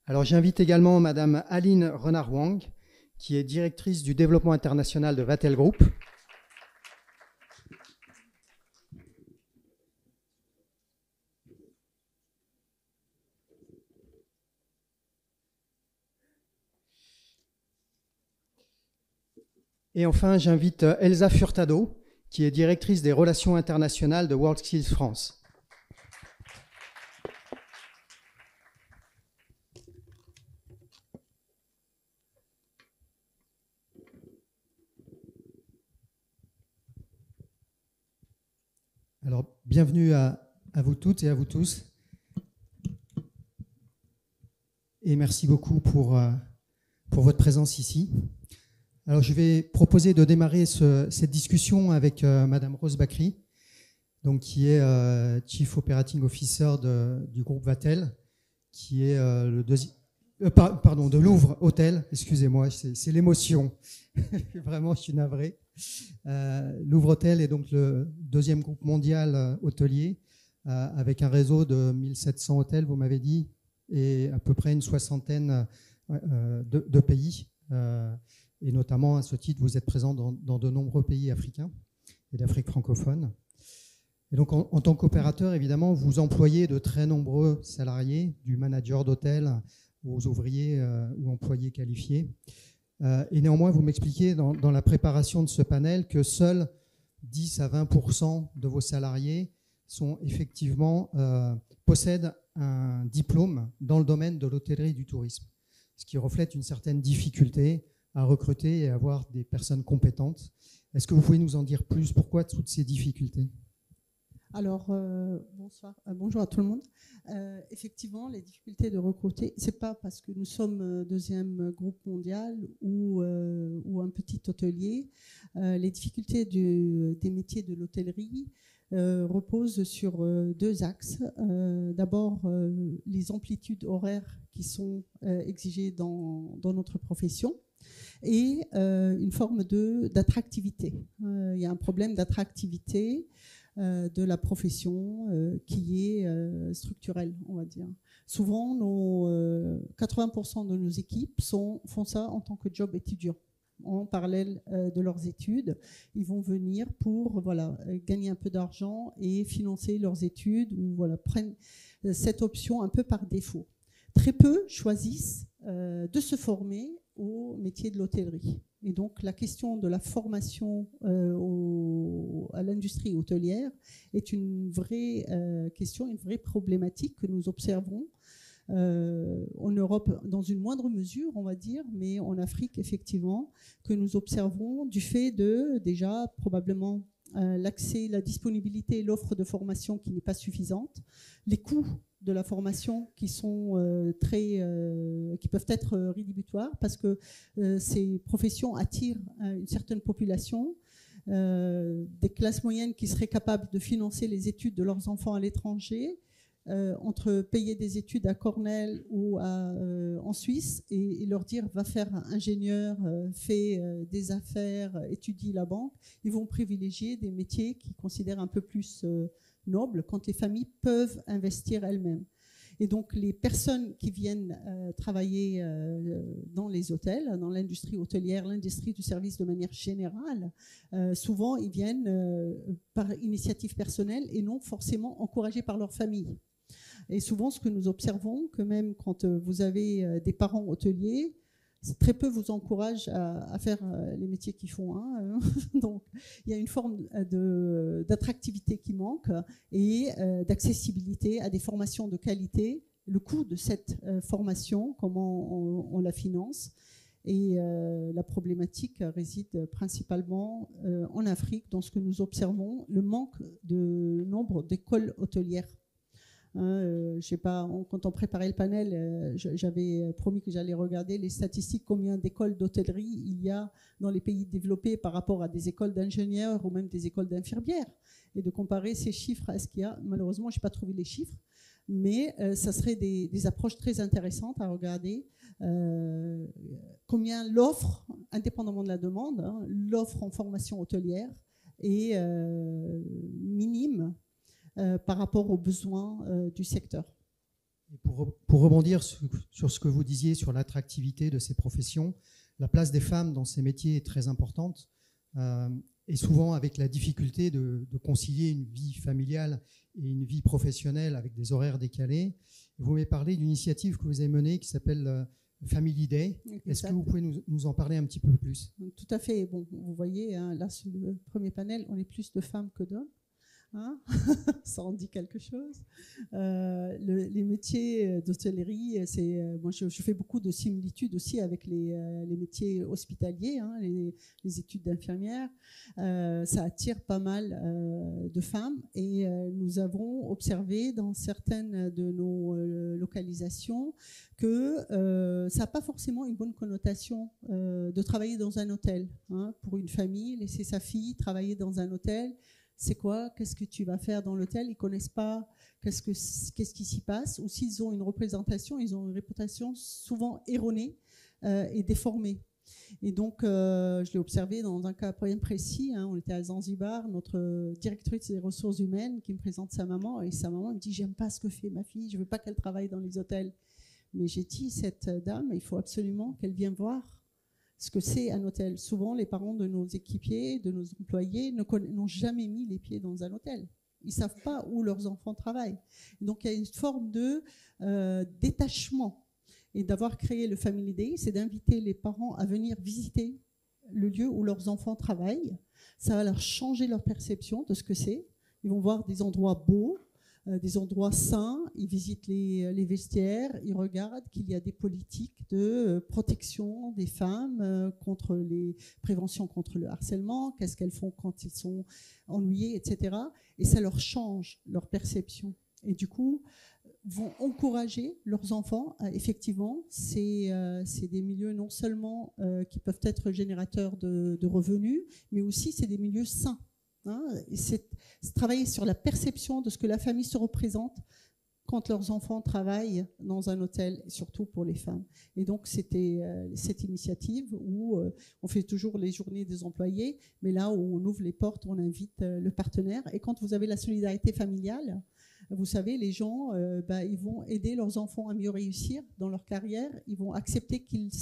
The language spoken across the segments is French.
Alors j'invite également Madame Aline Renard-Wang, qui est directrice du développement international de Vatel Group. Et enfin, j'invite Elsa Furtado, qui est directrice des relations internationales de WorldSkills France. Alors, bienvenue à vous toutes et à vous tous. Et merci beaucoup pour votre présence ici. Alors, je vais proposer de démarrer cette discussion avec Madame Rose Bakri, donc, qui est Chief Operating Officer du groupe Vatel, qui est le deuxième... pardon, de Louvre Hôtel, excusez-moi, c'est l'émotion. Vraiment, je suis navré. Louvre Hôtel est donc le deuxième groupe mondial hôtelier, avec un réseau de 1700 hôtels, vous m'avez dit, et à peu près une soixantaine de pays. Et notamment, à ce titre, vous êtes présent dans de nombreux pays africains et d'Afrique francophone. Et donc, en tant qu'opérateur, évidemment, vous employez de très nombreux salariés, du manager d'hôtel aux ouvriers ou employés qualifiés. Et néanmoins, vous m'expliquez dans la préparation de ce panel que seuls 10 à 20% de vos salariés sont effectivement, possèdent un diplôme dans le domaine de l'hôtellerie et du tourisme, ce qui reflète une certaine difficulté à recruter et à avoir des personnes compétentes. Est-ce que vous pouvez nous en dire plus? Pourquoi toutes ces difficultés? Alors, bonsoir, bonjour à tout le monde. Effectivement, les difficultés de recruter, c'est pas parce que nous sommes deuxième groupe mondial ou un petit hôtelier. Les difficultés des métiers de l'hôtellerie reposent sur deux axes. D'abord, les amplitudes horaires qui sont exigées dans notre profession, et une forme d'attractivité. Il y a un problème d'attractivité de la profession qui est structurelle, on va dire. Souvent, 80% de nos équipes font ça en tant que job étudiant, en parallèle de leurs études. Ils vont venir pour gagner un peu d'argent et financer leurs études, ou prennent cette option un peu par défaut. Très peu choisissent de se former au métier de l'hôtellerie. Et donc, la question de la formation à l'industrie hôtelière est une vraie question, une vraie problématique que nous observons en Europe dans une moindre mesure, on va dire, mais en Afrique, effectivement, que nous observons du fait de, déjà, probablement, l'accès, la disponibilité et l'offre de formation qui n'est pas suffisante, les coûts de la formation qui sont qui peuvent être rédhibitoires, parce que ces professions attirent une certaine population, des classes moyennes qui seraient capables de financer les études de leurs enfants à l'étranger, entre payer des études à Cornell ou en Suisse et leur dire va faire ingénieur, fais des affaires, étudie la banque. Ils vont privilégier des métiers qu'ils considèrent un peu plus nobles, quand les familles peuvent investir elles-mêmes. Et donc les personnes qui viennent travailler dans les hôtels, dans l'industrie hôtelière, l'industrie du service de manière générale, souvent ils viennent par initiative personnelle et non forcément encouragés par leur famille. Et souvent, ce que nous observons, que même quand vous avez des parents hôteliers, très peu vous encouragent à faire les métiers qu'ils font. Hein. Donc, il y a une forme d'attractivité qui manque et d'accessibilité à des formations de qualité. Le coût de cette formation, comment on la finance. Et la problématique réside principalement en Afrique, dans ce que nous observons, le manque de nombre d'écoles hôtelières. Je sais pas, quand on préparait le panel, j'avais promis que j'allais regarder les statistiques, combien d'écoles d'hôtellerie il y a dans les pays développés par rapport à des écoles d'ingénieurs ou même des écoles d'infirmières, et de comparer ces chiffres à ce qu'il y a. Malheureusement, je n'ai pas trouvé les chiffres, mais ça serait des approches très intéressantes à regarder. Combien l'offre, indépendamment de la demande, l'offre en formation hôtelière est minime par rapport aux besoins du secteur. Et pour rebondir sur ce que vous disiez sur l'attractivité de ces professions, la place des femmes dans ces métiers est très importante, et souvent avec la difficulté de concilier une vie familiale et une vie professionnelle avec des horaires décalés. Vous m'avez parlé d'une initiative que vous avez menée qui s'appelle Family Day. Est-ce que vous pouvez nous en parler un petit peu plus? Tout à fait. Bon, vous voyez, hein, là, sur le premier panel, on est plus de femmes que d'hommes. Hein ça en dit quelque chose. Les métiers d'hôtellerie, moi je fais beaucoup de similitudes aussi avec les métiers hospitaliers, hein, les études d'infirmière. Ça attire pas mal de femmes et nous avons observé dans certaines de nos localisations que ça n'a pas forcément une bonne connotation de travailler dans un hôtel. Hein, pour une famille, laisser sa fille travailler dans un hôtel, c'est quoi? Qu'est-ce que tu vas faire dans l'hôtel? Ils ne connaissent pas qu'est-ce qui s'y passe. Ou s'ils ont une représentation, ils ont une réputation souvent erronée et déformée. Et donc, je l'ai observé dans un cas bien précis. Hein, on était à Zanzibar, notre directrice des ressources humaines qui me présente sa maman. Et sa maman me dit, j'aime pas ce que fait ma fille, je veux pas qu'elle travaille dans les hôtels. Mais j'ai dit, cette dame, il faut absolument qu'elle vienne voir ce que c'est un hôtel. Souvent, les parents de nos équipiers, de nos employés n'ont jamais mis les pieds dans un hôtel. Ils ne savent pas où leurs enfants travaillent. Et donc, il y a une forme de détachement. Et d'avoir créé le Family Day, c'est d'inviter les parents à venir visiter le lieu où leurs enfants travaillent. Ça va leur changer leur perception de ce que c'est. Ils vont voir des endroits beaux, des endroits sains, ils visitent les vestiaires, ils regardent qu'il y a des politiques de protection des femmes contre les préventions contre le harcèlement, qu'est-ce qu'elles font quand ils sont ennuyés, etc. Et ça leur change leur perception. Et du coup, vont encourager leurs enfants. Effectivement, c'est des milieux non seulement qui peuvent être générateurs de revenus, mais aussi c'est des milieux sains. Hein, c'est travailler sur la perception de ce que la famille se représente quand leurs enfants travaillent dans un hôtel, surtout pour les femmes. Et donc, c'était cette initiative où on fait toujours les journées des employés, mais là où on ouvre les portes, on invite le partenaire. Et quand vous avez la solidarité familiale, vous savez, les gens, ils vont aider leurs enfants à mieux réussir dans leur carrière. Ils vont accepter qu'ils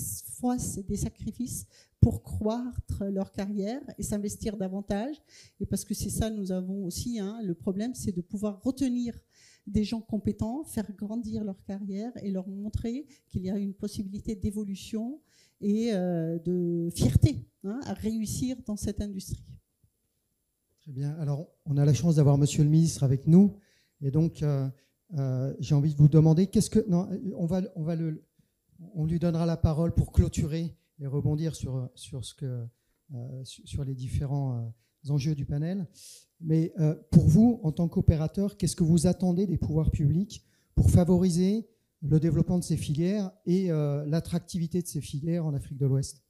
fassent des sacrifices pour croître leur carrière et s'investir davantage. Et parce que c'est ça, nous avons aussi, hein, le problème, c'est de pouvoir retenir des gens compétents, faire grandir leur carrière et leur montrer qu'il y a une possibilité d'évolution et de fierté, hein, à réussir dans cette industrie. Très bien. Alors, on a la chance d'avoir Monsieur le Ministre avec nous. Et donc, j'ai envie de vous demander, on lui donnera la parole pour clôturer et rebondir sur les différents enjeux du panel. Mais pour vous, en tant qu'opérateur, qu'est-ce que vous attendez des pouvoirs publics pour favoriser le développement de ces filières et l'attractivité de ces filières en Afrique de l'Ouest?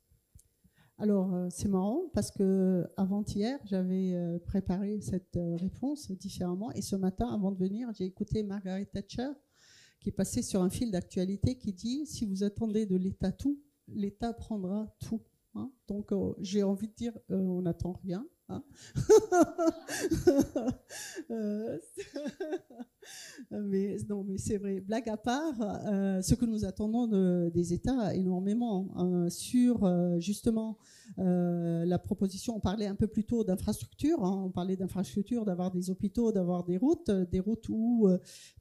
Alors, c'est marrant parce que avant-hier, j'avais préparé cette réponse différemment. Et ce matin, avant de venir, j'ai écouté Margaret Thatcher qui est passée sur un fil d'actualité qui dit « Si vous attendez de l'État tout, l'État prendra tout. Hein ». Donc, j'ai envie de dire « On n'attend rien. Hein ». Mais c'est vrai, blague à part, ce que nous attendons des États énormément sur justement la proposition, on parlait un peu plus tôt d'infrastructures, hein, on parlait d'infrastructures, d'avoir des hôpitaux, d'avoir des routes ou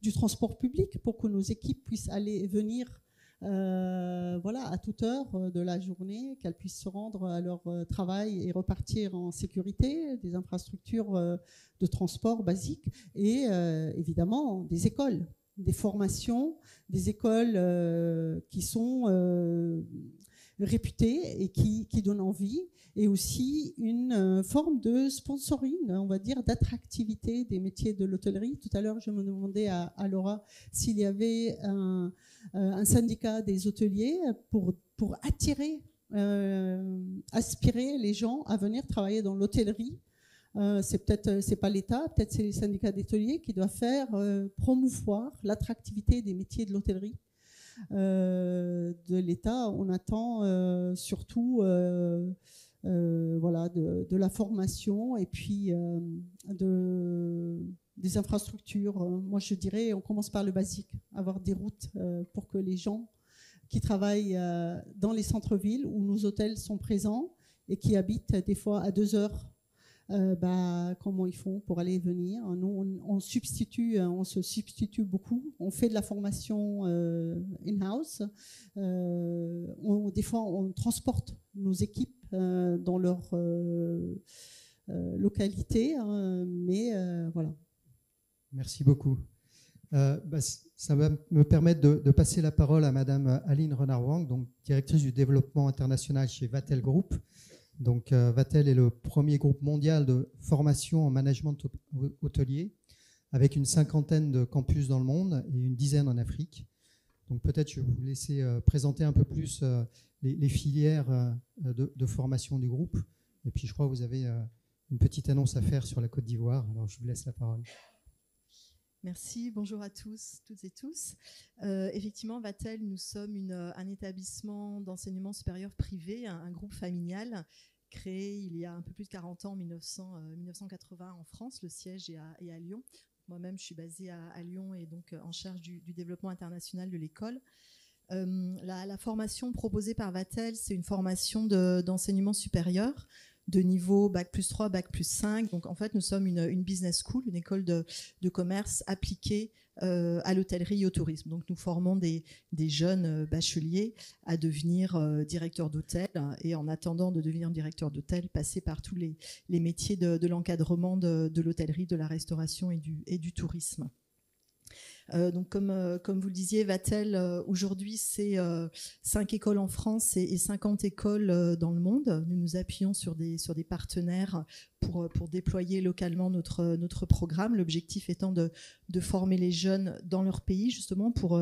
du transport public pour que nos équipes puissent aller et venir à toute heure de la journée, qu'elles puissent se rendre à leur travail et repartir en sécurité, des infrastructures de transport basiques et évidemment des écoles, des formations, des écoles qui sont réputées et qui donnent envie, et aussi une forme de sponsoring, on va dire, d'attractivité des métiers de l'hôtellerie. Tout à l'heure, je me demandais à Laura s'il y avait un syndicat des hôteliers pour attirer, aspirer les gens à venir travailler dans l'hôtellerie. C'est pas l'État, peut-être c'est les syndicats d'hôteliers qui doivent faire promouvoir l'attractivité des métiers de l'hôtellerie. De l'État, on attend surtout de la formation et puis des infrastructures. Moi, je dirais, on commence par le basique. avoir des routes pour que les gens qui travaillent dans les centres-villes où nos hôtels sont présents et qui habitent des fois à 2 heures, comment ils font pour aller et venir. Nous, on se substitue beaucoup. On fait de la formation in-house. Des fois, on transporte nos équipes dans leur localité, mais voilà. Merci beaucoup. Ça va me permettre de passer la parole à Madame Aline Renard-Wang, donc directrice du développement international chez Vatel Group. Donc, Vatel est le premier groupe mondial de formation en management hôtelier, avec une 50aine de campus dans le monde et une dizaine en Afrique. Donc, peut-être je vais vous laisser présenter un peu plus les filières de formation du groupe. Et puis, je crois que vous avez une petite annonce à faire sur la Côte d'Ivoire. Alors, je vous laisse la parole. Merci, bonjour à tous, toutes et tous. Effectivement, Vatel, nous sommes un établissement d'enseignement supérieur privé, un groupe familial créé il y a un peu plus de 40 ans, en 1980 en France. Le siège est à Lyon. Moi-même, je suis basée à Lyon et donc en charge du développement international de l'école. La formation proposée par Vatel, c'est une formation d'enseignement supérieur de niveau Bac+3, Bac+5. Donc, en fait, nous sommes une business school, une école de commerce appliquée à l'hôtellerie et au tourisme. Donc, nous formons des jeunes bacheliers à devenir directeurs d'hôtel et en attendant de devenir directeur d'hôtel, passer par tous les métiers de l'encadrement de l'hôtellerie, de la restauration et du tourisme. Donc comme vous le disiez, Vatel, aujourd'hui, c'est 5 écoles en France et 50 écoles dans le monde. Nous nous appuyons sur des partenaires pour déployer localement notre programme. L'objectif étant de former les jeunes dans leur pays, justement, pour,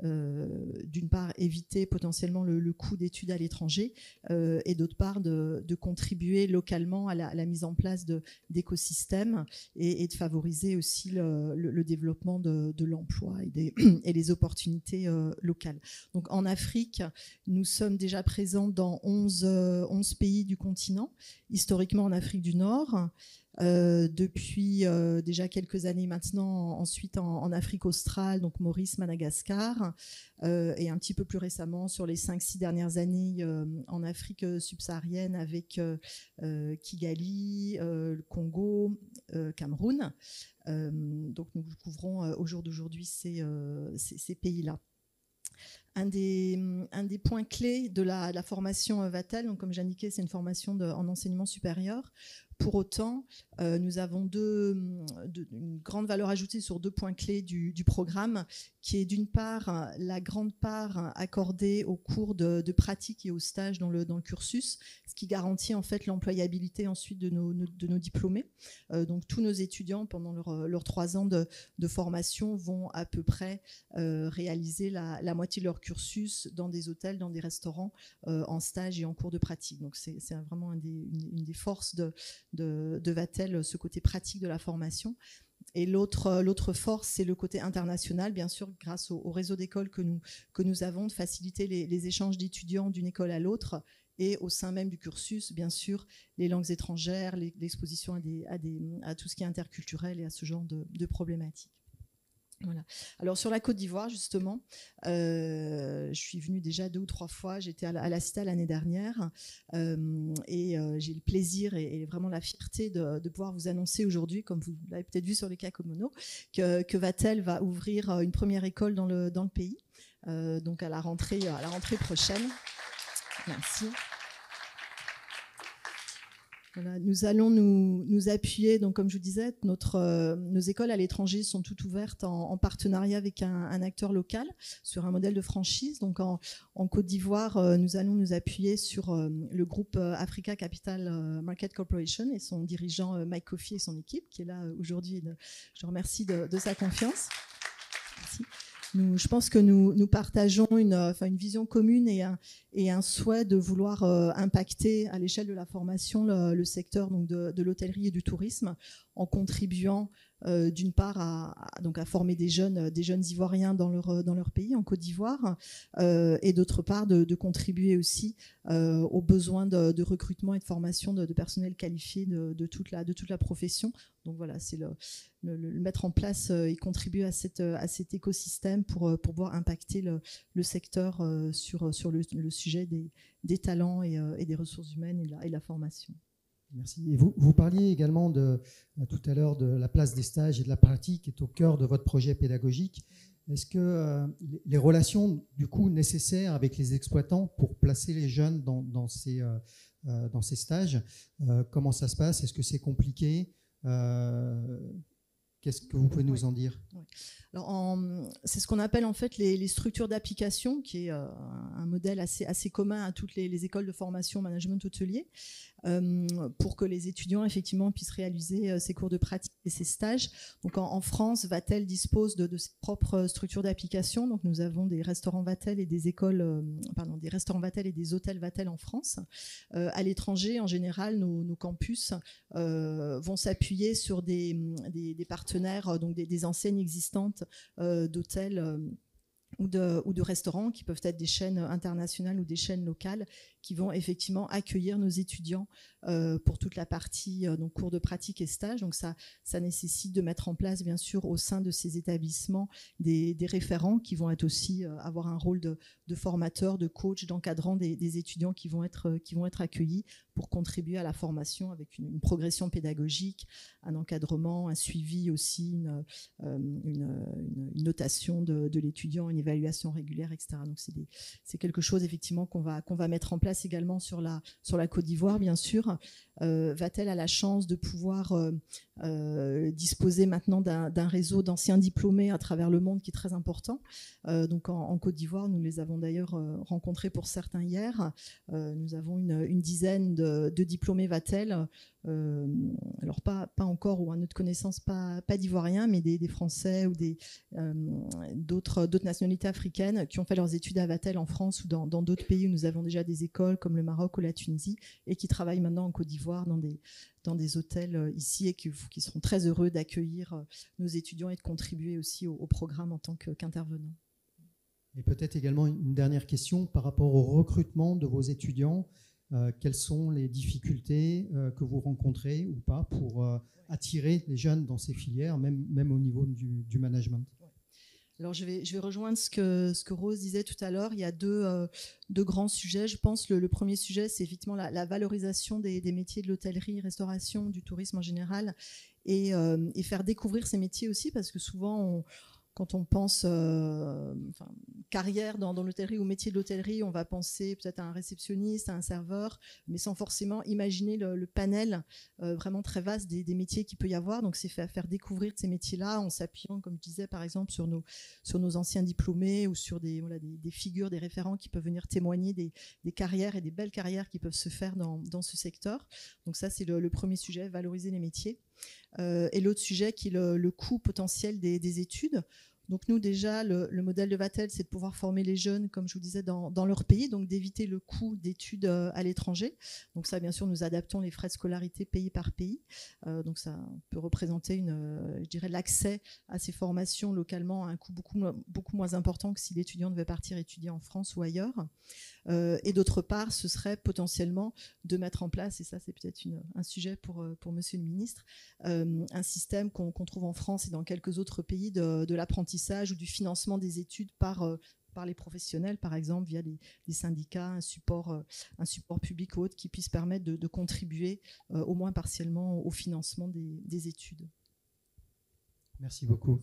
d'une part, éviter potentiellement le coût d'études à l'étranger et d'autre part, de contribuer localement à la mise en place d'écosystèmes et de favoriser aussi le développement de l'emploi et les opportunités locales. Donc, en Afrique, nous sommes déjà présents dans 11 pays du continent, historiquement en Afrique du Nord, depuis déjà quelques années maintenant, ensuite en Afrique australe, donc Maurice, Madagascar, et un petit peu plus récemment, sur les 5-6 dernières années, en Afrique subsaharienne avec Kigali, le Congo, Cameroun. Donc nous couvrons au jour d'aujourd'hui ces pays-là. Un des points clés de la formation Vatel, donc comme j'indiquais, c'est une formation en enseignement supérieur. Pour autant, nous avons une grande valeur ajoutée sur 2 points clés du programme, qui est d'une part la grande part accordée aux cours de pratique et aux stages dans le cursus, ce qui garantit en fait l'employabilité ensuite de nos diplômés. Donc tous nos étudiants, pendant leurs 3 ans de formation, vont à peu près réaliser la moitié de leur cursus dans des hôtels, dans des restaurants, en stage et en cours de pratique. Donc c'est vraiment une des forces de Vatel, ce côté pratique de la formation. Et l'autre force, c'est le côté international, bien sûr, grâce au réseau d'écoles que nous avons, de faciliter les échanges d'étudiants d'une école à l'autre, et au sein même du cursus, bien sûr, les langues étrangères, l'exposition à tout ce qui est interculturel et à ce genre de problématiques. Voilà. Alors sur la Côte d'Ivoire, justement, je suis venue déjà 2 ou 3 fois. J'étais à la CITA l'année dernière et j'ai le plaisir et vraiment la fierté de pouvoir vous annoncer aujourd'hui, comme vous l'avez peut-être vu sur les Kakomono, que Vatel va ouvrir une première école dans le pays, donc à la rentrée prochaine. Merci. Voilà, nous allons nous appuyer, donc comme je vous disais, nos écoles à l'étranger sont toutes ouvertes en partenariat avec un acteur local sur un modèle de franchise. Donc en Côte d'Ivoire, nous allons nous appuyer sur le groupe Africa Capital Market Corporation et son dirigeant Mike Coffey et son équipe qui est là aujourd'hui. Je remercie de sa confiance. Merci. Je pense que nous partageons une vision commune et un souhait de vouloir impacter à l'échelle de la formation le secteur donc de l'hôtellerie et du tourisme en contribuant d'une part à former des jeunes Ivoiriens dans leur pays, en Côte d'Ivoire, et d'autre part de contribuer aussi aux besoins de recrutement et de formation de personnel qualifié de toute la profession. Donc voilà, c'est le mettre en place et contribuer à cet écosystème pour pouvoir impacter le secteur sur le sujet des talents et des ressources humaines et de la formation. Merci. Et vous parliez également tout à l'heure de la place des stages et de la pratique qui est au cœur de votre projet pédagogique. Est-ce que les relations du coup nécessaires avec les exploitants pour placer les jeunes dans ces stages, comment ça se passe? Est-ce que c'est compliqué? Qu'est-ce que vous pouvez nous en dire? Alors, c'est ce qu'on appelle en fait les structures d'application, qui est un modèle assez commun à toutes les écoles de formation management hôtelier, pour que les étudiants effectivement puissent réaliser ces cours de pratique et ces stages. Donc en France, Vatel dispose de ses propres structures d'application. Donc nous avons des restaurants Vatel et des des restaurants Vatel et des hôtels Vatel en France. À l'étranger, en général, nos campus vont s'appuyer sur des partenaires, donc des enseignes existantes d'hôtels ou de restaurants qui peuvent être des chaînes internationales ou des chaînes locales qui vont effectivement accueillir nos étudiants pour toute la partie donc cours de pratique et stage. Donc ça nécessite de mettre en place bien sûr au sein de ces établissements des référents qui vont être aussi avoir un rôle de formateur, de coach, d'encadrant des étudiants qui vont être accueillis pour contribuer à la formation avec une progression pédagogique, un encadrement, un suivi aussi, une notation de l'étudiant, une évaluation régulière, etc. Donc c'est quelque chose effectivement qu'on va mettre en place également sur la Côte d'Ivoire, bien sûr. Vatel a la chance de pouvoir disposer maintenant d'un réseau d'anciens diplômés à travers le monde qui est très important. Donc en Côte d'Ivoire, nous les avons d'ailleurs rencontrés pour certains hier. Nous avons une dizaine de diplômés Vatel, alors pas encore, ou à notre connaissance pas d'Ivoiriens, mais des Français ou d'autres nationalités africaines qui ont fait leurs études à Vatel en France ou dans d'autres pays où nous avons déjà des écoles comme le Maroc ou la Tunisie et qui travaillent maintenant en Côte d'Ivoire dans des hôtels ici et qui seront très heureux d'accueillir nos étudiants et de contribuer aussi au programme en tant qu'intervenants. Et peut-être également une dernière question par rapport au recrutement de vos étudiants. Quelles sont les difficultés que vous rencontrez ou pas pour attirer les jeunes dans ces filières, même au niveau du management? Alors je vais rejoindre ce que Rose disait tout à l'heure. Il y a deux grands sujets. Je pense le premier sujet, c'est effectivement la valorisation des métiers de l'hôtellerie, restauration, du tourisme en général, et faire découvrir ces métiers aussi, parce que souvent quand on pense carrière dans l'hôtellerie ou métier de l'hôtellerie, on va penser peut-être à un réceptionniste, à un serveur, mais sans forcément imaginer le panel vraiment très vaste des métiers qu'il peut y avoir. Donc c'est faire découvrir ces métiers-là en s'appuyant, comme je disais, par exemple sur nos anciens diplômés ou sur des figures, des référents qui peuvent venir témoigner des carrières et des belles carrières qui peuvent se faire dans ce secteur. Donc ça, c'est le premier sujet, valoriser les métiers. Et l'autre sujet qui est le coût potentiel des études. Donc nous déjà, le modèle de Vatel, c'est de pouvoir former les jeunes, comme je vous disais, dans leur pays, donc d'éviter le coût d'études à l'étranger. Donc ça, bien sûr, nous adaptons les frais de scolarité pays par pays. Donc ça peut représenter je dirais, l'accès à ces formations localement à un coût beaucoup moins important que si l'étudiant devait partir étudier en France ou ailleurs. Et d'autre part, ce serait potentiellement de mettre en place, et ça c'est peut-être un sujet pour Monsieur le Ministre, un système qu'on trouve en France et dans quelques autres pays de l'apprentissage ou du financement des études par les professionnels, par exemple via des syndicats, un support public ou autre qui puisse permettre de contribuer au moins partiellement au financement des études. Merci beaucoup.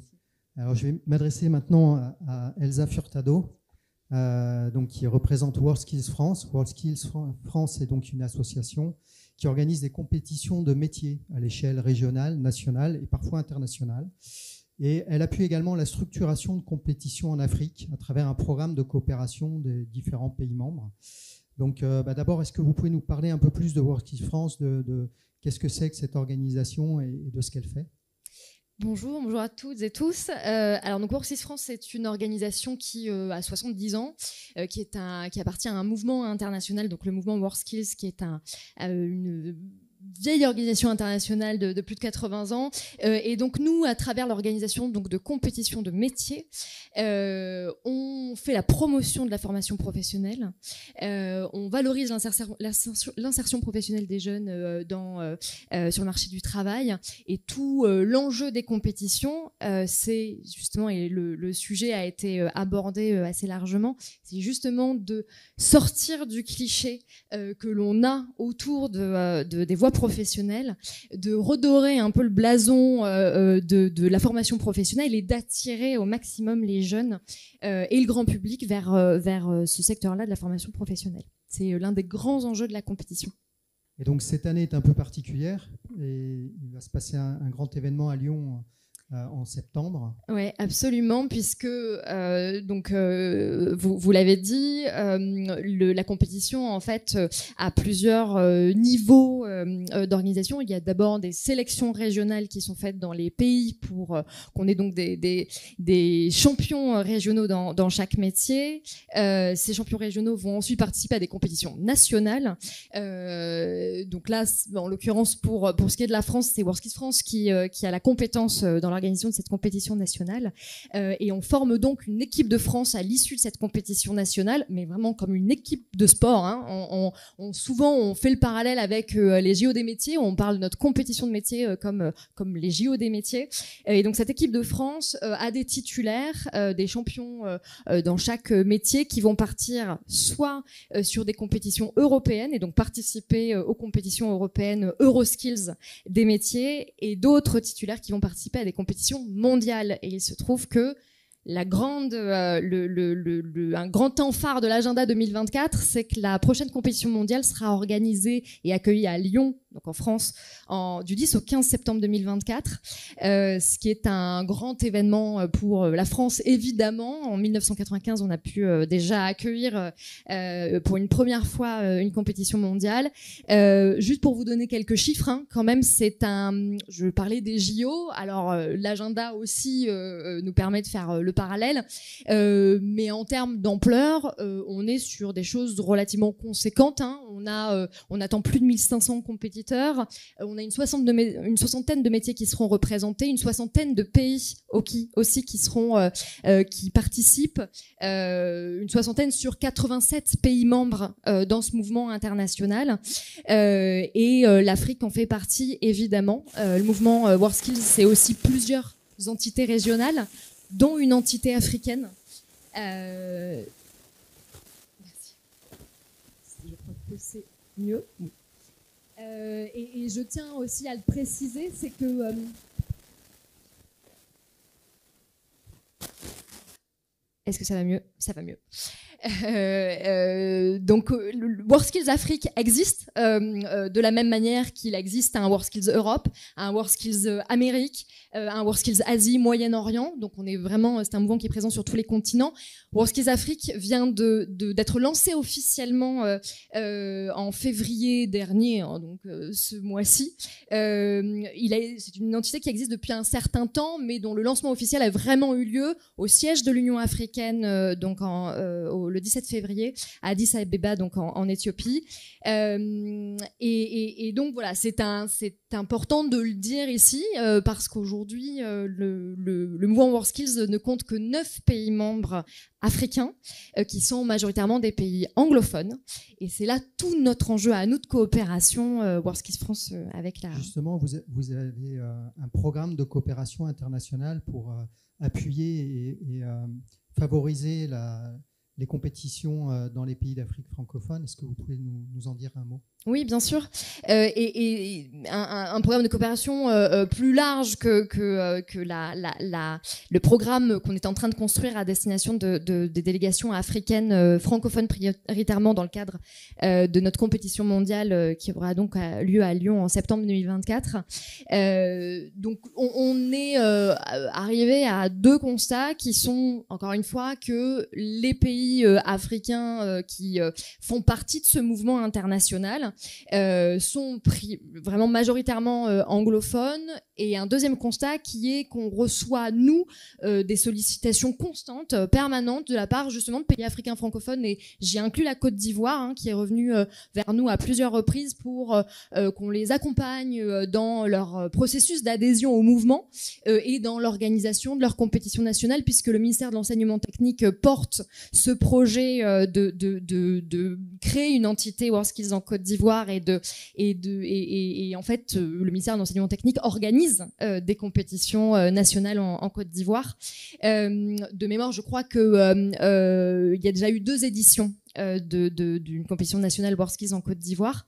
Alors je vais m'adresser maintenant à Elsa Furtado, donc qui représente WorldSkills France. WorldSkills France est donc une association qui organise des compétitions de métiers à l'échelle régionale, nationale et parfois internationale. Et elle appuie également la structuration de compétitions en Afrique à travers un programme de coopération des différents pays membres. Donc d'abord, est-ce que vous pouvez nous parler un peu plus de WorldSkills France, de qu'est-ce que c'est que cette organisation et de ce qu'elle fait? Bonjour à toutes et tous. Alors donc WorldSkills France, c'est une organisation qui a 70 ans, qui appartient à un mouvement international, donc le mouvement WorldSkills, qui est une vieille organisation internationale de plus de 80 ans. Et donc nous, à travers l'organisation donc de compétitions de métiers, on fait la promotion de la formation professionnelle. On valorise l'insertion professionnelle des jeunes sur le marché du travail. Et tout l'enjeu des compétitions, c'est justement, et le sujet a été abordé assez largement, c'est justement de sortir du cliché que l'on a autour des voies professionnelles, de redorer un peu le blason de la formation professionnelle et d'attirer au maximum les jeunes et le grand public vers ce secteur-là de la formation professionnelle. C'est l'un des grands enjeux de la compétition. Et donc cette année est un peu particulière et il va se passer un grand événement à Lyon en septembre. Oui, absolument, puisque vous l'avez dit, la compétition en fait a plusieurs niveaux d'organisation. Il y a d'abord des sélections régionales qui sont faites dans les pays pour qu'on ait donc des champions régionaux dans chaque métier. Ces champions régionaux vont ensuite participer à des compétitions nationales. Donc là, en l'occurrence pour ce qui est de la France, c'est WorldSkills France qui a la compétence dans l'organisation de cette compétition nationale, et on forme donc une équipe de France à l'issue de cette compétition nationale, mais vraiment comme une équipe de sport, hein. Souvent on fait le parallèle avec les JO des métiers, on parle de notre compétition de métiers comme les JO des métiers, et donc cette équipe de France a des titulaires, des champions dans chaque métier qui vont partir soit sur des compétitions européennes et donc participer aux compétitions européennes Euroskills des métiers, et d'autres titulaires qui vont participer à des compétitions mondiale. Et il se trouve que un grand temps phare de l'agenda 2024, c'est que la prochaine compétition mondiale sera organisée et accueillie à Lyon, donc en France, du 10 au 15 septembre 2024, ce qui est un grand événement pour la France, évidemment. En 1995, on a pu déjà accueillir pour une première fois une compétition mondiale. Juste pour vous donner quelques chiffres, hein, quand même, je parlais des JO, alors l'agenda aussi nous permet de faire le parallèle, mais en termes d'ampleur, on est sur des choses relativement conséquentes, hein. On attend plus de 1500 compétiteurs, on a une soixantaine de métiers qui seront représentés, une soixantaine de pays aussi qui participent, une soixantaine sur 87 pays membres dans ce mouvement international, et l'Afrique en fait partie évidemment. Le mouvement WorldSkills, c'est aussi plusieurs entités régionales, dont une entité africaine. Merci. Je crois que c'est mieux. Et je tiens aussi à le préciser, c'est que est-ce que ça va mieux? Ça va mieux. Donc WorldSkills Afrique existe de la même manière qu'il existe un WorldSkills Europe, un WorldSkills Amérique, un WorldSkills Asie, Moyen-Orient. Donc c'est un mouvement qui est présent sur tous les continents. WorldSkills Afrique vient d'être lancé officiellement en février dernier, hein, donc ce mois-ci. C'est une entité qui existe depuis un certain temps, mais dont le lancement officiel a vraiment eu lieu au siège de l'Union africaine, donc le 17 février à Addis Abeba, donc en Éthiopie. Et donc voilà, c'est important de le dire ici, parce qu'aujourd'hui le mouvement WorldSkills ne compte que 9 pays membres africains, qui sont majoritairement des pays anglophones, et c'est là tout notre enjeu à nous de coopération WorldSkills France avec la... Justement, vous avez un programme de coopération internationale pour appuyer et favoriser les compétitions dans les pays d'Afrique francophone. Est-ce que vous pouvez nous en dire un mot ? Oui, bien sûr. Et un programme de coopération plus large que le programme qu'on est en train de construire à destination des délégations africaines francophones prioritairement dans le cadre de notre compétition mondiale qui aura donc lieu à Lyon en septembre 2024. Donc on est arrivé à 2 constats qui sont, encore une fois, que les pays africains qui font partie de ce mouvement international nationales sont vraiment majoritairement anglophones. Et un deuxième constat qui est qu'on reçoit, nous, des sollicitations constantes, permanentes, de la part justement de pays africains francophones. Et j'y inclus la Côte d'Ivoire, qui est revenue vers nous à plusieurs reprises pour qu'on les accompagne dans leur processus d'adhésion au mouvement et dans l'organisation de leur compétition nationale, puisque le ministère de l'Enseignement technique porte ce projet de créer une entité WorldSkills en Côte d'Ivoire et en fait le ministère de l'Enseignement technique organise des compétitions nationales en Côte d'Ivoire. De mémoire, je crois que il y a déjà eu 2 éditions d'une compétition nationale WorldSkills en Côte d'Ivoire.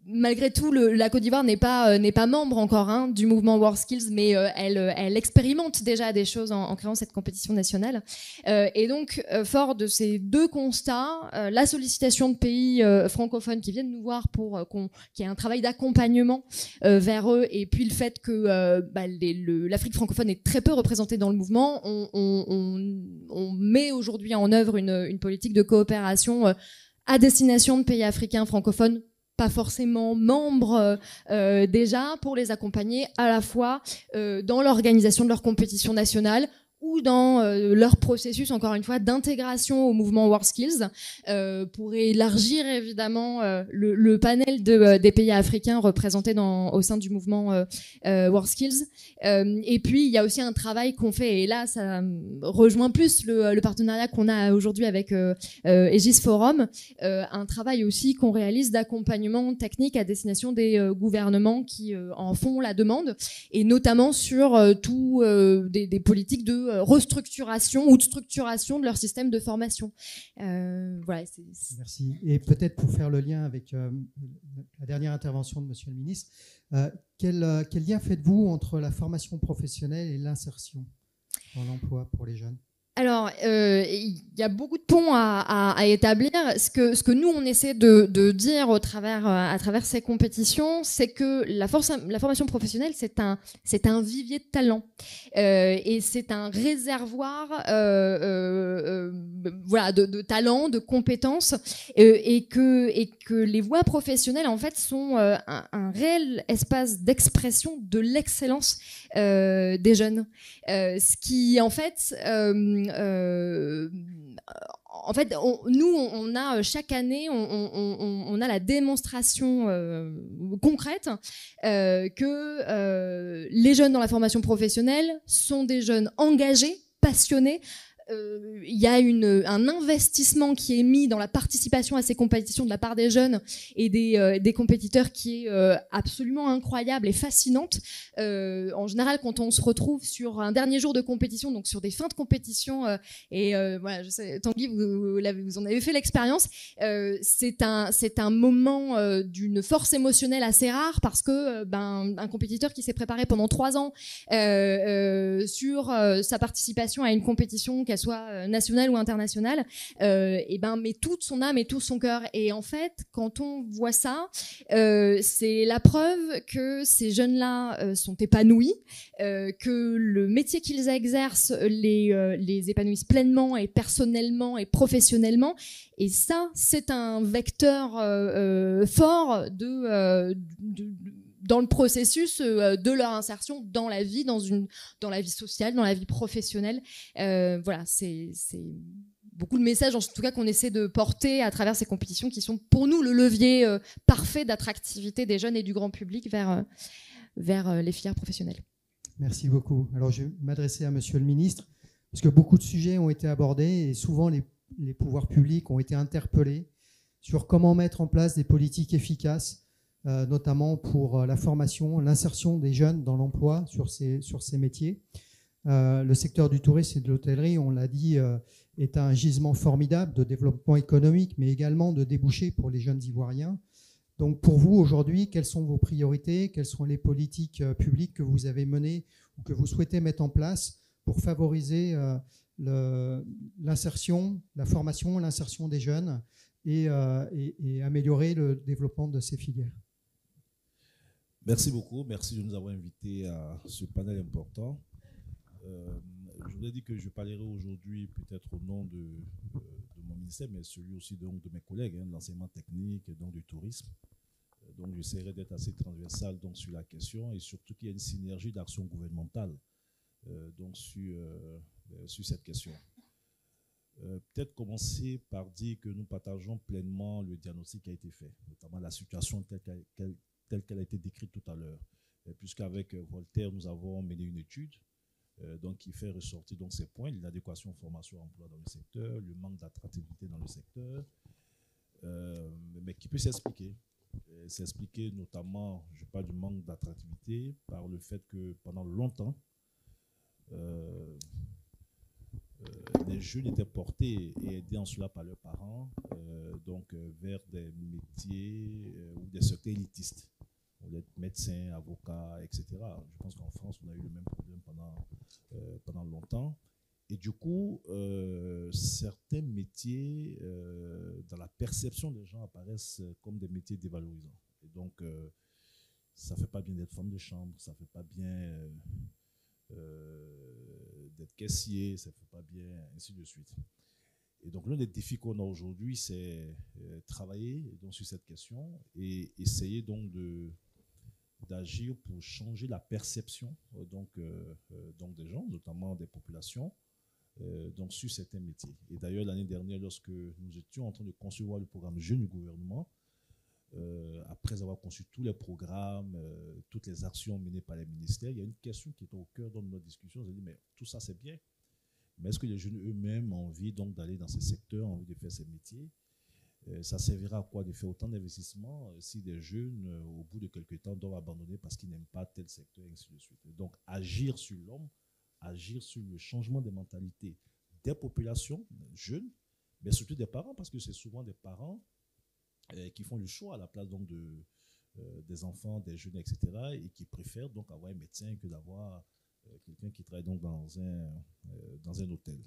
Malgré tout, la Côte d'Ivoire n'est pas membre encore du mouvement WorldSkills, mais elle expérimente déjà des choses en créant cette compétition nationale. Et donc, fort de ces 2 constats, la sollicitation de pays francophones qui viennent nous voir pour qu'il y ait un travail d'accompagnement vers eux, et puis le fait que l'Afrique francophone est très peu représentée dans le mouvement, on met aujourd'hui en œuvre une politique de coopération à destination de pays africains francophones pas forcément membres déjà, pour les accompagner à la fois dans l'organisation de leur compétition nationale ou dans leur processus, encore une fois, d'intégration au mouvement WorldSkills, pour élargir évidemment le panel des pays africains représentés au sein du mouvement WorldSkills. Et puis, il y a aussi un travail qu'on fait, et là, ça rejoint plus le partenariat qu'on a aujourd'hui avec Aegis Forum, un travail aussi qu'on réalise d'accompagnement technique à destination des gouvernements qui en font la demande, et notamment sur des politiques de restructuration ou de structuration de leur système de formation. Voilà. Merci. Et peut-être pour faire le lien avec la dernière intervention de Monsieur le Ministre, quel lien faites-vous entre la formation professionnelle et l'insertion dans l'emploi pour les jeunes ? Alors, il y a beaucoup de ponts à établir. Ce que nous, on essaie de dire à travers ces compétitions, c'est que la formation professionnelle, c'est un vivier de talent. Et c'est un réservoir de talents, de compétences, et que les voies professionnelles, en fait, sont un réel espace d'expression de l'excellence des jeunes. Ce qui, en fait... nous, on a chaque année, on a la démonstration concrète que les jeunes dans la formation professionnelle sont des jeunes engagés, passionnés. Il y a un investissement qui est mis dans la participation à ces compétitions de la part des jeunes et des compétiteurs qui est absolument incroyable et fascinante. En général, quand on se retrouve sur un dernier jour de compétition, donc sur des fins de compétition, voilà, je sais, Tanguy, vous en avez fait l'expérience, c'est un moment d'une force émotionnelle assez rare, parce que un compétiteur qui s'est préparé pendant 3 ans sur sa participation à une compétition, qu'elle soit nationale ou internationale, met toute son âme et tout son cœur. Et en fait, quand on voit ça, c'est la preuve que ces jeunes-là sont épanouis, que le métier qu'ils exercent les épanouissent pleinement et personnellement et professionnellement. Et ça, c'est un vecteur fort dans le processus de leur insertion dans la vie, dans la vie sociale, dans la vie professionnelle. Voilà, c'est beaucoup de messages, en tout cas, qu'on essaie de porter à travers ces compétitions, qui sont pour nous le levier parfait d'attractivité des jeunes et du grand public vers les filières professionnelles. Merci beaucoup. Alors, je vais m'adresser à Monsieur le Ministre, parce que beaucoup de sujets ont été abordés, et souvent les pouvoirs publics ont été interpellés sur comment mettre en place des politiques efficaces, notamment pour la formation, l'insertion des jeunes dans l'emploi sur ces métiers. Le secteur du tourisme et de l'hôtellerie, on l'a dit, est un gisement formidable de développement économique, mais également de débouchés pour les jeunes Ivoiriens. Donc pour vous, aujourd'hui, quelles sont vos priorités? Quelles sont les politiques publiques que vous avez menées ou que vous souhaitez mettre en place pour favoriser l'insertion, la formation, l'insertion des jeunes et améliorer le développement de ces filières? Merci beaucoup. Merci de nous avoir invités à ce panel important. Je voudrais dire que je parlerai aujourd'hui peut-être au nom de mon ministère, mais celui aussi donc, de mes collègues, de l'enseignement technique, donc du tourisme. Donc j'essaierai d'être assez transversal donc, sur la question et surtout qu'il y ait une synergie d'action gouvernementale donc, sur cette question. Peut-être commencer par dire que nous partageons pleinement le diagnostic qui a été fait, notamment la situation telle qu'elle a été décrite tout à l'heure. Puisqu'avec Voltaire, nous avons mené une étude donc, qui fait ressortir donc, ces points, l'inadéquation formation-emploi dans le secteur, le manque d'attractivité dans le secteur, mais qui peut s'expliquer. S'expliquer notamment, je parle du manque d'attractivité, par le fait que pendant longtemps, les jeunes étaient portés et aidés en cela par leurs parents, donc vers des métiers ou des secteurs élitistes. On voulait être médecin, avocat, etc. Je pense qu'en France, on a eu le même problème pendant longtemps. Et du coup, certains métiers, dans la perception des gens, apparaissent comme des métiers dévalorisants. Et donc, ça ne fait pas bien d'être femme de chambre, ça ne fait pas bien d'être caissier, ça ne fait pas bien, ainsi de suite. Et donc, l'un des défis qu'on a aujourd'hui, c'est travailler donc, sur cette question et essayer donc d'agir pour changer la perception donc des gens, notamment des populations, donc sur certains métiers. Et d'ailleurs, l'année dernière, lorsque nous étions en train de concevoir le programme Jeunes du gouvernement, après avoir conçu tous les programmes, toutes les actions menées par les ministères, il y a une question qui est au cœur de notre discussion. On s'est dit, mais tout ça c'est bien, mais est-ce que les jeunes eux-mêmes ont envie donc d'aller dans ces secteurs, ont envie de faire ces métiers? Ça servira à quoi de faire autant d'investissements si des jeunes, au bout de quelques temps, doivent abandonner parce qu'ils n'aiment pas tel secteur, et ainsi de suite. Donc, agir sur l'homme, agir sur le changement des mentalités des populations jeunes, mais surtout des parents, parce que c'est souvent des parents qui font le choix à la place donc des enfants, des jeunes, etc., et qui préfèrent donc avoir un médecin que d'avoir quelqu'un qui travaille donc dans un hôtel.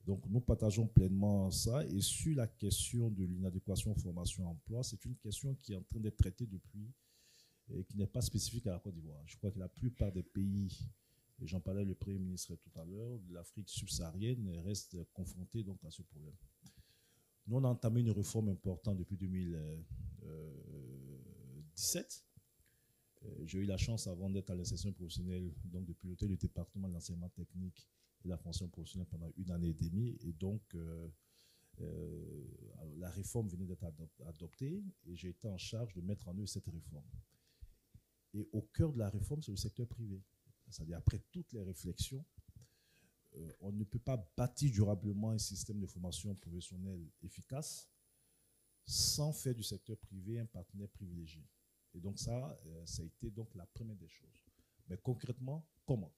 Donc, nous partageons pleinement ça. Et sur la question de l'inadéquation formation-emploi, c'est une question qui est en train d'être traitée depuis et qui n'est pas spécifique à la Côte d'Ivoire. Je crois que la plupart des pays, et j'en parlais le Premier ministre tout à l'heure, de l'Afrique subsaharienne restent confrontés donc à ce problème. Nous, on a entamé une réforme importante depuis 2017. J'ai eu la chance, avant d'être à l'insertion professionnelle, donc de piloter le département de l'enseignement technique et la fonction professionnelle pendant 1 année et demie. Et donc, la réforme venait d'être adoptée et j'ai été en charge de mettre en œuvre cette réforme. Et au cœur de la réforme, c'est le secteur privé. C'est-à-dire, après toutes les réflexions, on ne peut pas bâtir durablement un système de formation professionnelle efficace sans faire du secteur privé un partenaire privilégié. Et donc ça a été donc la première des choses. Mais concrètement, comment?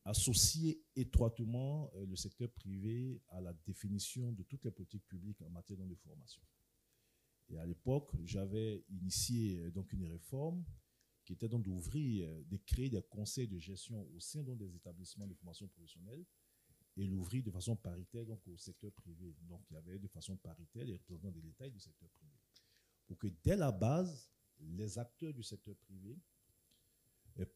Associer étroitement le secteur privé à la définition de toutes les politiques publiques en matière de formation. Et à l'époque, j'avais initié donc une réforme qui était donc de créer des conseils de gestion au sein donc des établissements de formation professionnelle et l'ouvrir de façon paritaire donc au secteur privé. Donc il y avait de façon paritaire les représentants de l'État et du secteur privé. Pour que dès la base, les acteurs du secteur privé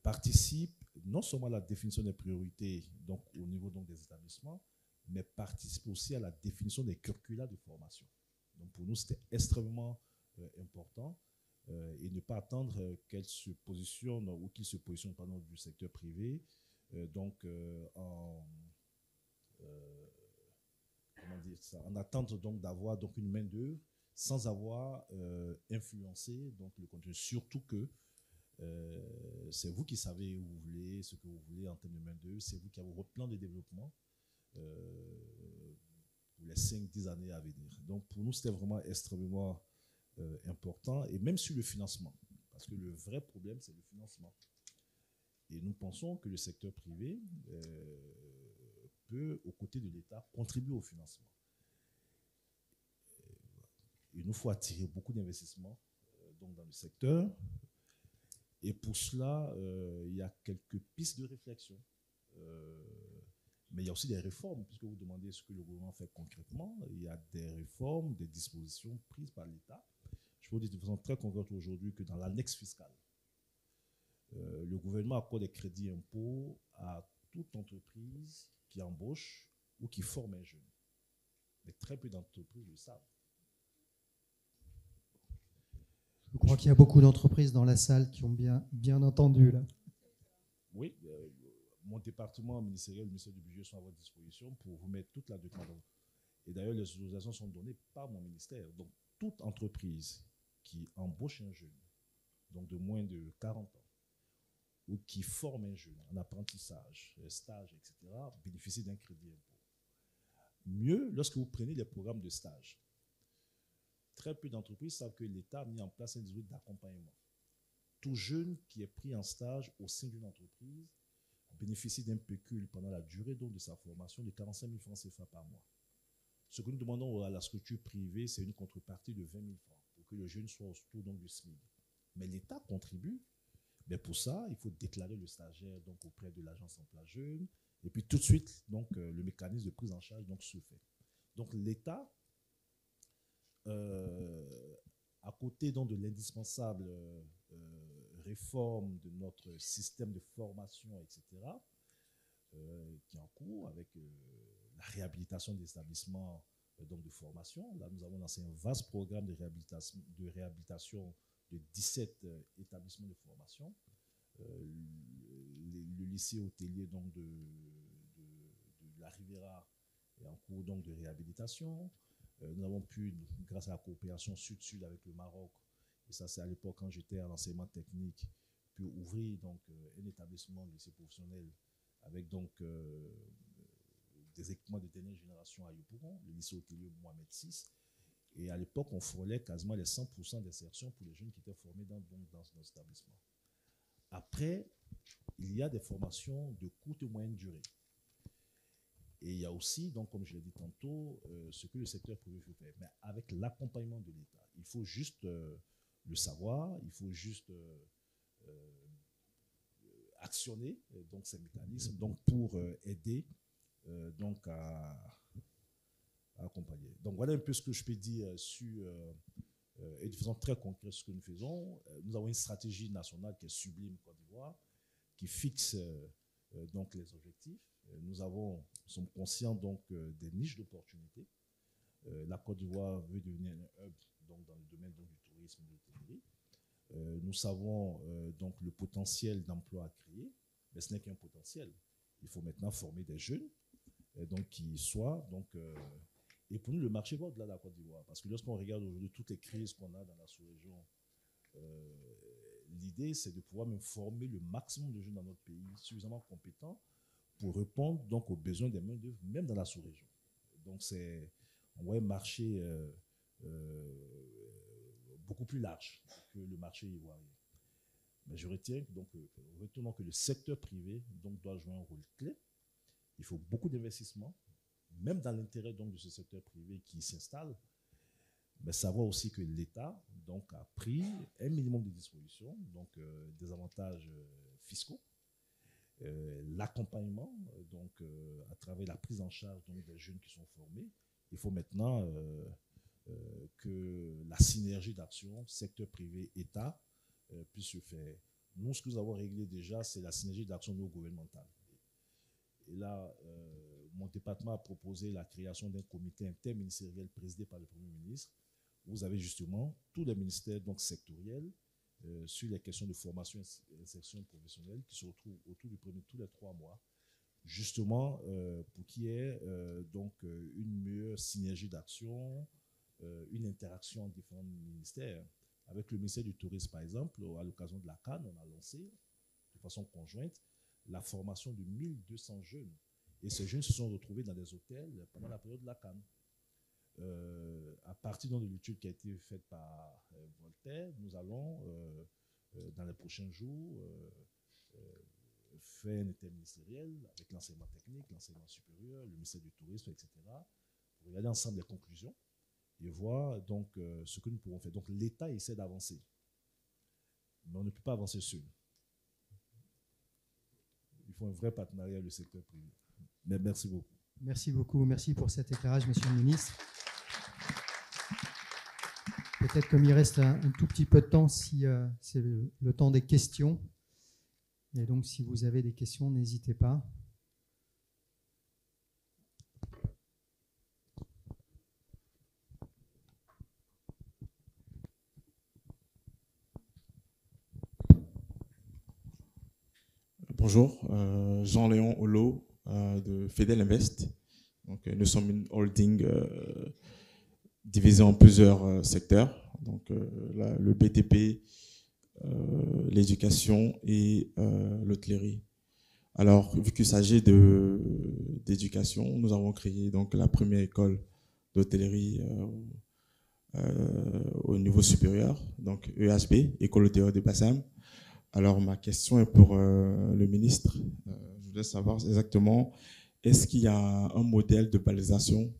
participent non seulement à la définition des priorités donc au niveau donc des établissements, mais participent aussi à la définition des curricula de formation. Donc pour nous, c'était extrêmement important et ne pas attendre qu'elle se positionne ou qu'il se positionne pardon, du secteur privé en attente donc d'avoir donc une main d'œuvre sans avoir influencé donc le contenu. Surtout que c'est vous qui savez où vous voulez, ce que vous voulez en termes de main d'œuvre, c'est vous qui avez votre plan de développement pour les 5-10 années à venir. Donc pour nous, c'était vraiment extrêmement important, et même sur le financement, parce que le vrai problème, c'est le financement. Et nous pensons que le secteur privé peut, aux côtés de l'État, contribuer au financement. Il nous faut attirer beaucoup d'investissements donc dans le secteur. Et pour cela, il y a quelques pistes de réflexion. Mais il y a aussi des réformes, puisque vous demandez ce que le gouvernement fait concrètement. Il y a des réformes, des dispositions prises par l'État. Je peux vous dire de façon très concrète aujourd'hui que dans l'annexe fiscale, le gouvernement accorde des crédits impôts à toute entreprise qui embauche ou qui forme un jeune. Mais très peu d'entreprises le savent. Je crois qu'il y a beaucoup d'entreprises dans la salle qui ont bien entendu là. Oui, mon département ministériel, le ministère du Budget sont à votre disposition pour vous mettre toute la documentation. Et d'ailleurs, les autorisations sont données par mon ministère. Donc, toute entreprise qui embauche un jeune, donc de moins de 40 ans, ou qui forme un jeune en apprentissage, stage, etc., bénéficie d'un crédit impôt. Mieux, lorsque vous prenez les programmes de stage, très peu d'entreprises savent que l'État a mis en place un dispositif d'accompagnement. Tout jeune qui est pris en stage au sein d'une entreprise bénéficie d'un pécule pendant la durée donc, de sa formation de 45 000 francs CFA par mois. Ce que nous demandons à la structure privée, c'est une contrepartie de 20 000 francs pour que le jeune soit autour donc, du SMIC. Mais l'État contribue. Mais pour ça, il faut déclarer le stagiaire donc, auprès de l'agence emploi jeune. Et puis tout de suite, donc, le mécanisme de prise en charge donc, se fait. Donc l'État, à côté donc, de l'indispensable réforme de notre système de formation, etc., qui est en cours avec la réhabilitation des établissements donc de formation. Là, nous avons lancé un vaste programme de réhabilitation de 17 établissements de formation. Le lycée hôtelier donc, de la Riviera est en cours donc, de réhabilitation. Nous avons pu, grâce à la coopération sud-sud avec le Maroc, et ça c'est à l'époque quand j'étais à l'enseignement technique, pu ouvrir donc, un établissement de lycée professionnel avec donc, des équipements de dernière génération à Yopougon, le lycée hôtelier Mohamed VI. Et à l'époque, on frôlait quasiment les 100% d'insertion pour les jeunes qui étaient formés dans nos établissements. Après, il y a des formations de courte et moyenne durée. Et il y a aussi, donc, comme je l'ai dit tantôt, ce que le secteur privé peut faire, mais avec l'accompagnement de l'État. Il faut juste le savoir, il faut juste actionner donc, ces mécanismes donc, pour aider donc, à accompagner. Donc voilà un peu ce que je peux dire et de façon très concrète ce que nous faisons. Nous avons une stratégie nationale qui est sublime Côte d'Ivoire, qui fixe donc les objectifs. Nous sommes conscients donc des niches d'opportunités. La Côte d'Ivoire veut devenir un hub donc, dans le domaine donc, du tourisme et de l'hôtellerie. Nous savons donc le potentiel d'emploi à créer, mais ce n'est qu'un potentiel. Il faut maintenant former des jeunes donc, qui soient donc, et pour nous, le marché va au-delà de la Côte d'Ivoire. Parce que lorsqu'on regarde aujourd'hui toutes les crises qu'on a dans la sous-région, l'idée, c'est de pouvoir même former le maximum de jeunes dans notre pays suffisamment compétents pour répondre donc, aux besoins des main-d'œuvre, même dans la sous-région. Donc, on voit un marché beaucoup plus large que le marché ivoirien. Mais je retiens donc, retenons que le secteur privé donc, doit jouer un rôle clé. Il faut beaucoup d'investissements, même dans l'intérêt donc, de ce secteur privé qui s'installe, mais savoir aussi que l'État donc, a pris un minimum de dispositions, donc des avantages fiscaux, l'accompagnement donc, à travers la prise en charge donc, des jeunes qui sont formés. Il faut maintenant que la synergie d'action secteur privé-État puisse se faire. Nous, ce que nous avons réglé déjà, c'est la synergie d'action non gouvernementale. Et là, mon département a proposé la création d'un comité interministériel présidé par le Premier ministre. Vous avez justement tous les ministères donc, sectoriels sur les questions de formation et insertion professionnelle qui se retrouvent autour du premier tous les 3 mois, justement pour qu'il y ait donc, une meilleure synergie d'action, une interaction entre différents ministères. Avec le ministère du Tourisme, par exemple, à l'occasion de la Cannes, on a lancé de façon conjointe la formation de 1200 jeunes. Et ces jeunes se sont retrouvés dans des hôtels pendant la période de la Cannes. À partir de l'étude qui a été faite par Voltaire, nous allons, dans les prochains jours, faire un interministériel avec l'enseignement technique, l'enseignement supérieur, le ministère du Tourisme, etc., pour regarder ensemble les conclusions et voir donc, ce que nous pouvons faire. Donc l'État essaie d'avancer, mais on ne peut pas avancer seul. Il faut un vrai partenariat avec le secteur privé. Mais merci beaucoup. Merci beaucoup. Merci pour cet éclairage, Monsieur le Ministre. Peut-être comme il reste un tout petit peu de temps, si c'est le temps des questions. Et donc, si vous avez des questions, n'hésitez pas. Bonjour, Jean-Léon Holo de Fedel Invest. Donc, nous sommes une holding divisée en plusieurs secteurs. Donc, le BTP, l'éducation et l'hôtellerie. Alors, vu qu'il s'agit d'éducation, nous avons créé donc la première école d'hôtellerie au niveau supérieur, donc EHB, École hôtelière de Bassam. Alors, ma question est pour le ministre. Je voudrais savoir exactement, est-ce qu'il y a un modèle de valorisation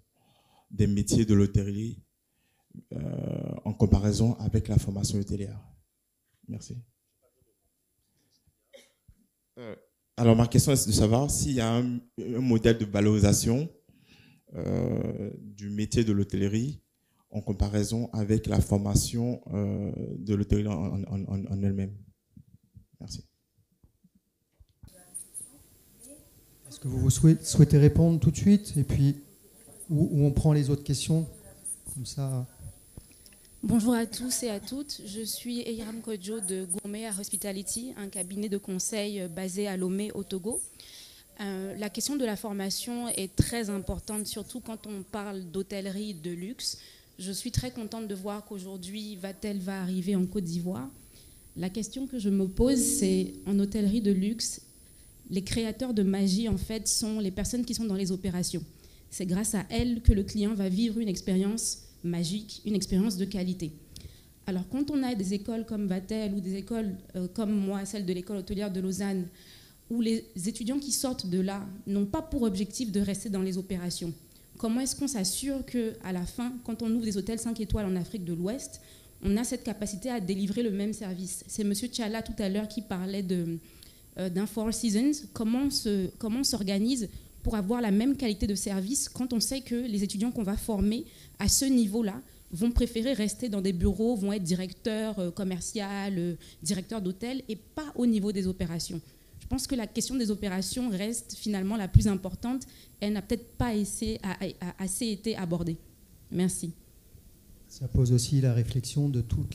des métiers de l'hôtellerie en comparaison avec la formation hôtelière? Merci. Alors, ma question est de savoir s'il y a un modèle de valorisation du métier de l'hôtellerie en comparaison avec la formation de l'hôtellerie en elle-même. Merci. Est-ce que vous souhaitez répondre tout de suite et puis où on prend les autres questions comme ça? Bonjour à tous et à toutes. Je suis Eyram Kodjo de Gourmet Hospitality, un cabinet de conseil basé à Lomé au Togo. La question de la formation est très importante, surtout quand on parle d'hôtellerie de luxe. Je suis très contente de voir qu'aujourd'hui Vatel va arriver en Côte d'Ivoire. La question que je me pose, c'est en hôtellerie de luxe, les créateurs de magie, en fait, sont les personnes qui sont dans les opérations. C'est grâce à elles que le client va vivre une expérience magique, une expérience de qualité. Alors, quand on a des écoles comme Vatel ou des écoles comme moi, celle de l'école hôtelière de Lausanne, où les étudiants qui sortent de là n'ont pas pour objectif de rester dans les opérations, comment est-ce qu'on s'assure qu'à la fin, quand on ouvre des hôtels 5 étoiles en Afrique de l'Ouest, on a cette capacité à délivrer le même service? C'est M. Tchala tout à l'heure qui parlait d'un Four Seasons. Comment on s'organise pour avoir la même qualité de service quand on sait que les étudiants qu'on va former à ce niveau-là vont préférer rester dans des bureaux, vont être directeurs commerciaux, directeurs d'hôtel et pas au niveau des opérations? Je pense que la question des opérations reste finalement la plus importante. Elle n'a peut-être pas assez été abordée. Merci. Ça pose aussi la réflexion de tout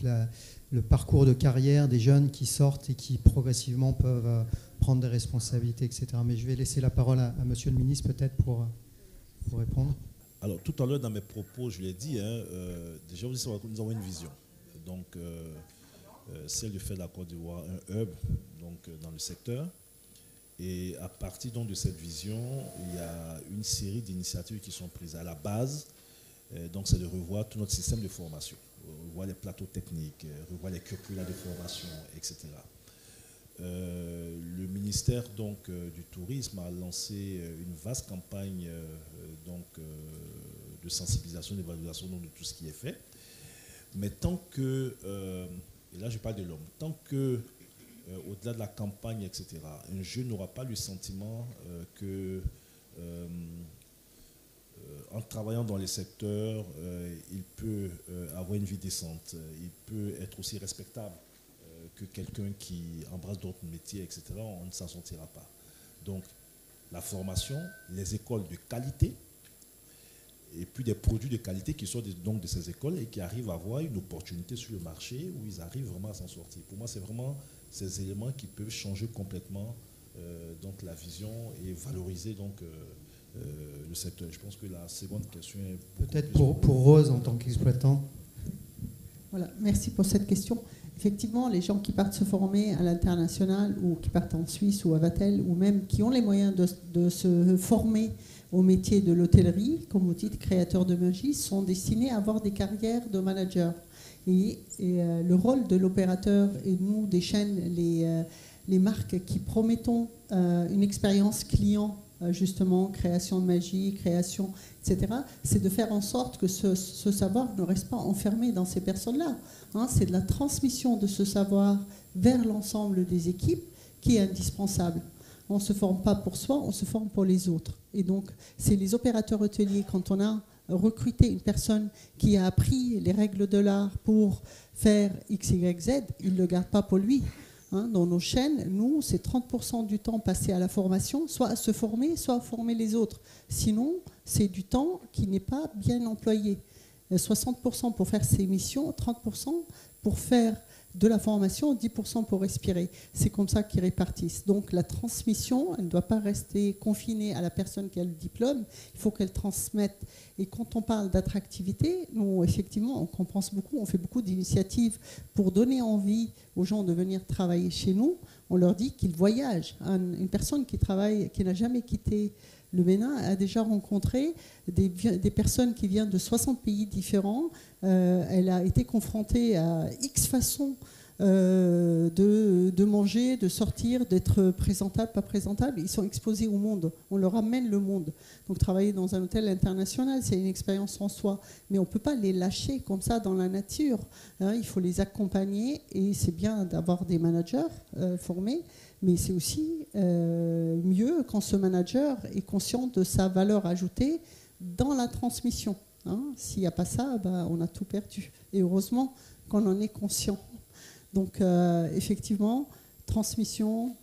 le parcours de carrière des jeunes qui sortent et qui progressivement peuvent prendre des responsabilités, etc. Mais je vais laisser la parole à Monsieur le ministre peut-être pour répondre. Alors tout à l'heure dans mes propos, je l'ai dit, déjà nous avons une vision. Donc celle de faire de la Côte d'Ivoire un hub dans le secteur. Et à partir donc de cette vision, il y a une série d'initiatives qui sont prises à la base. Donc, c'est de revoir tout notre système de formation, revoir les plateaux techniques, revoir les curricula de formation, etc. Le ministère donc, du Tourisme a lancé une vaste campagne de sensibilisation, d'évaluation de tout ce qui est fait. Mais tant que, et là je parle de l'homme, tant que, au-delà de la campagne, etc., un jeune n'aura pas le sentiment que... en travaillant dans les secteurs, il peut avoir une vie décente, il peut être aussi respectable que quelqu'un qui embrasse d'autres métiers, etc. On ne s'en sortira pas. Donc, la formation, les écoles de qualité, et puis des produits de qualité qui sortent donc de ces écoles et qui arrivent à avoir une opportunité sur le marché où ils arrivent vraiment à s'en sortir. Pour moi, c'est vraiment ces éléments qui peuvent changer complètement donc la vision et valoriser donc le secteur. Je pense que la seconde question est peut-être pour Rose en tant qu'exploitant. Voilà, merci pour cette question. Effectivement, les gens qui partent se former à l'international ou qui partent en Suisse ou à Vatel ou même qui ont les moyens de se former au métier de l'hôtellerie, comme vous dites, créateurs de magie, sont destinés à avoir des carrières de manager. Et le rôle de l'opérateur et nous, des chaînes, les marques qui promettons une expérience client, justement, création de magie, création, etc., c'est de faire en sorte que ce savoir ne reste pas enfermé dans ces personnes-là. Hein, c'est de la transmission de ce savoir vers l'ensemble des équipes qui est indispensable. On ne se forme pas pour soi, on se forme pour les autres. Et donc, c'est les opérateurs hôteliers, quand on a recruté une personne qui a appris les règles de l'art pour faire X, Y, Z, il ne le garde pas pour lui. Hein, dans nos chaînes, nous, c'est 30% du temps passé à la formation, soit à se former, soit à former les autres. Sinon, c'est du temps qui n'est pas bien employé. 60% pour faire ses missions, 30% pour faire de la formation, 10% pour respirer. C'est comme ça qu'ils répartissent. Donc la transmission, elle ne doit pas rester confinée à la personne qui a le diplôme, il faut qu'elle transmette. Et quand on parle d'attractivité, nous, effectivement, on pense beaucoup, on fait beaucoup d'initiatives pour donner envie aux gens de venir travailler chez nous. On leur dit qu'ils voyagent. Une personne qui travaille, qui n'a jamais quitté le Bénin, a déjà rencontré des personnes qui viennent de 60 pays différents. Elle a été confrontée à X façons de manger, de sortir, d'être présentable, pas présentable. Ils sont exposés au monde. On leur amène le monde. Donc travailler dans un hôtel international, c'est une expérience en soi. Mais on ne peut pas les lâcher comme ça dans la nature. Il faut les accompagner et c'est bien d'avoir des managers formés. Mais c'est aussi mieux quand ce manager est conscient de sa valeur ajoutée dans la transmission. S'il n'y a pas ça, on a tout perdu. Et heureusement qu'on en est conscient. Donc effectivement, transmission,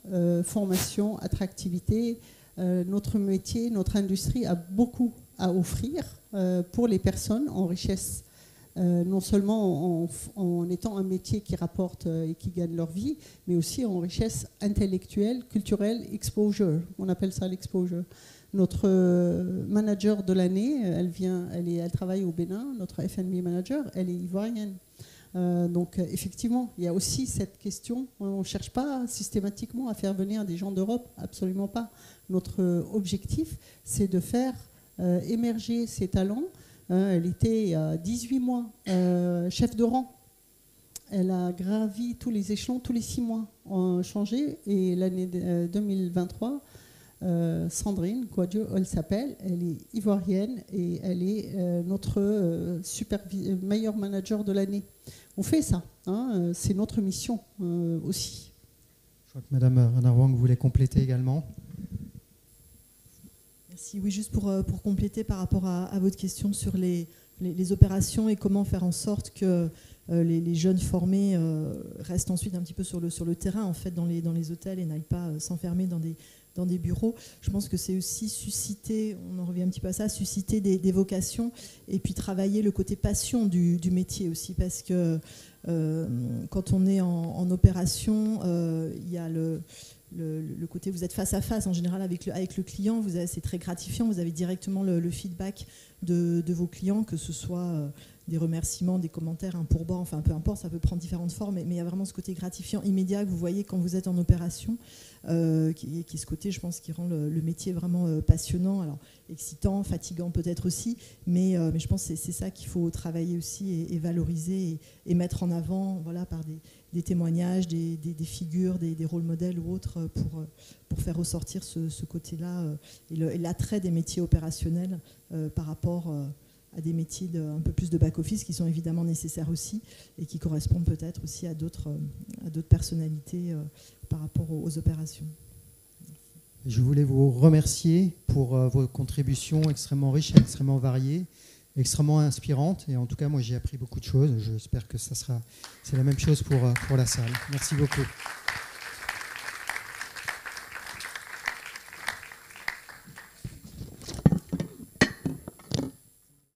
formation, attractivité, notre métier, notre industrie a beaucoup à offrir pour les personnes en richesse. Non seulement en étant un métier qui rapporte et qui gagne leur vie, mais aussi en richesse intellectuelle, culturelle, exposure. On appelle ça l'exposure. Notre manager de l'année, elle travaille au Bénin. Notre F&B manager, elle est ivoirienne. Donc effectivement, il y a aussi cette question. On ne cherche pas systématiquement à faire venir des gens d'Europe, absolument pas. Notre objectif, c'est de faire émerger ces talents. Elle était 18 mois chef de rang. Elle a gravi tous les échelons, tous les 6 mois ont changé. Et l'année 2023, Sandrine Kouadio, elle s'appelle, elle est ivoirienne et elle est notre meilleure manager de l'année. On fait ça, c'est notre mission aussi. Je crois que Madame Ranarwang voulait compléter également. Merci. Oui, juste pour compléter par rapport à votre question sur les opérations et comment faire en sorte que les jeunes formés restent ensuite un petit peu sur le terrain, en fait, dans les hôtels et n'aillent pas s'enfermer dans des bureaux. Je pense que c'est aussi susciter, on en revient un petit peu à ça, susciter des vocations et puis travailler le côté passion du métier aussi, parce que quand on est en opération, il y a le côté, vous êtes face à face en général avec le client, c'est très gratifiant, vous avez directement le feedback de vos clients, que ce soit des remerciements, des commentaires, un pourboire, enfin peu importe, ça peut prendre différentes formes, mais il y a vraiment ce côté gratifiant immédiat que vous voyez quand vous êtes en opération, qui est ce côté, je pense, qui rend le métier vraiment passionnant, alors excitant, fatigant peut-être aussi, mais je pense que c'est ça qu'il faut travailler aussi et valoriser et mettre en avant, voilà, par des témoignages, des figures, des rôles modèles ou autres pour faire ressortir ce côté-là et l'attrait des métiers opérationnels par rapport à des métiers un peu plus de back-office qui sont évidemment nécessaires aussi et qui correspondent peut-être aussi à d'autres personnalités par rapport aux opérations. Je voulais vous remercier pour vos contributions extrêmement riches, extrêmement variées, extrêmement inspirantes. Et en tout cas, moi, j'ai appris beaucoup de choses. J'espère que c'est la même chose pour la salle. Merci beaucoup.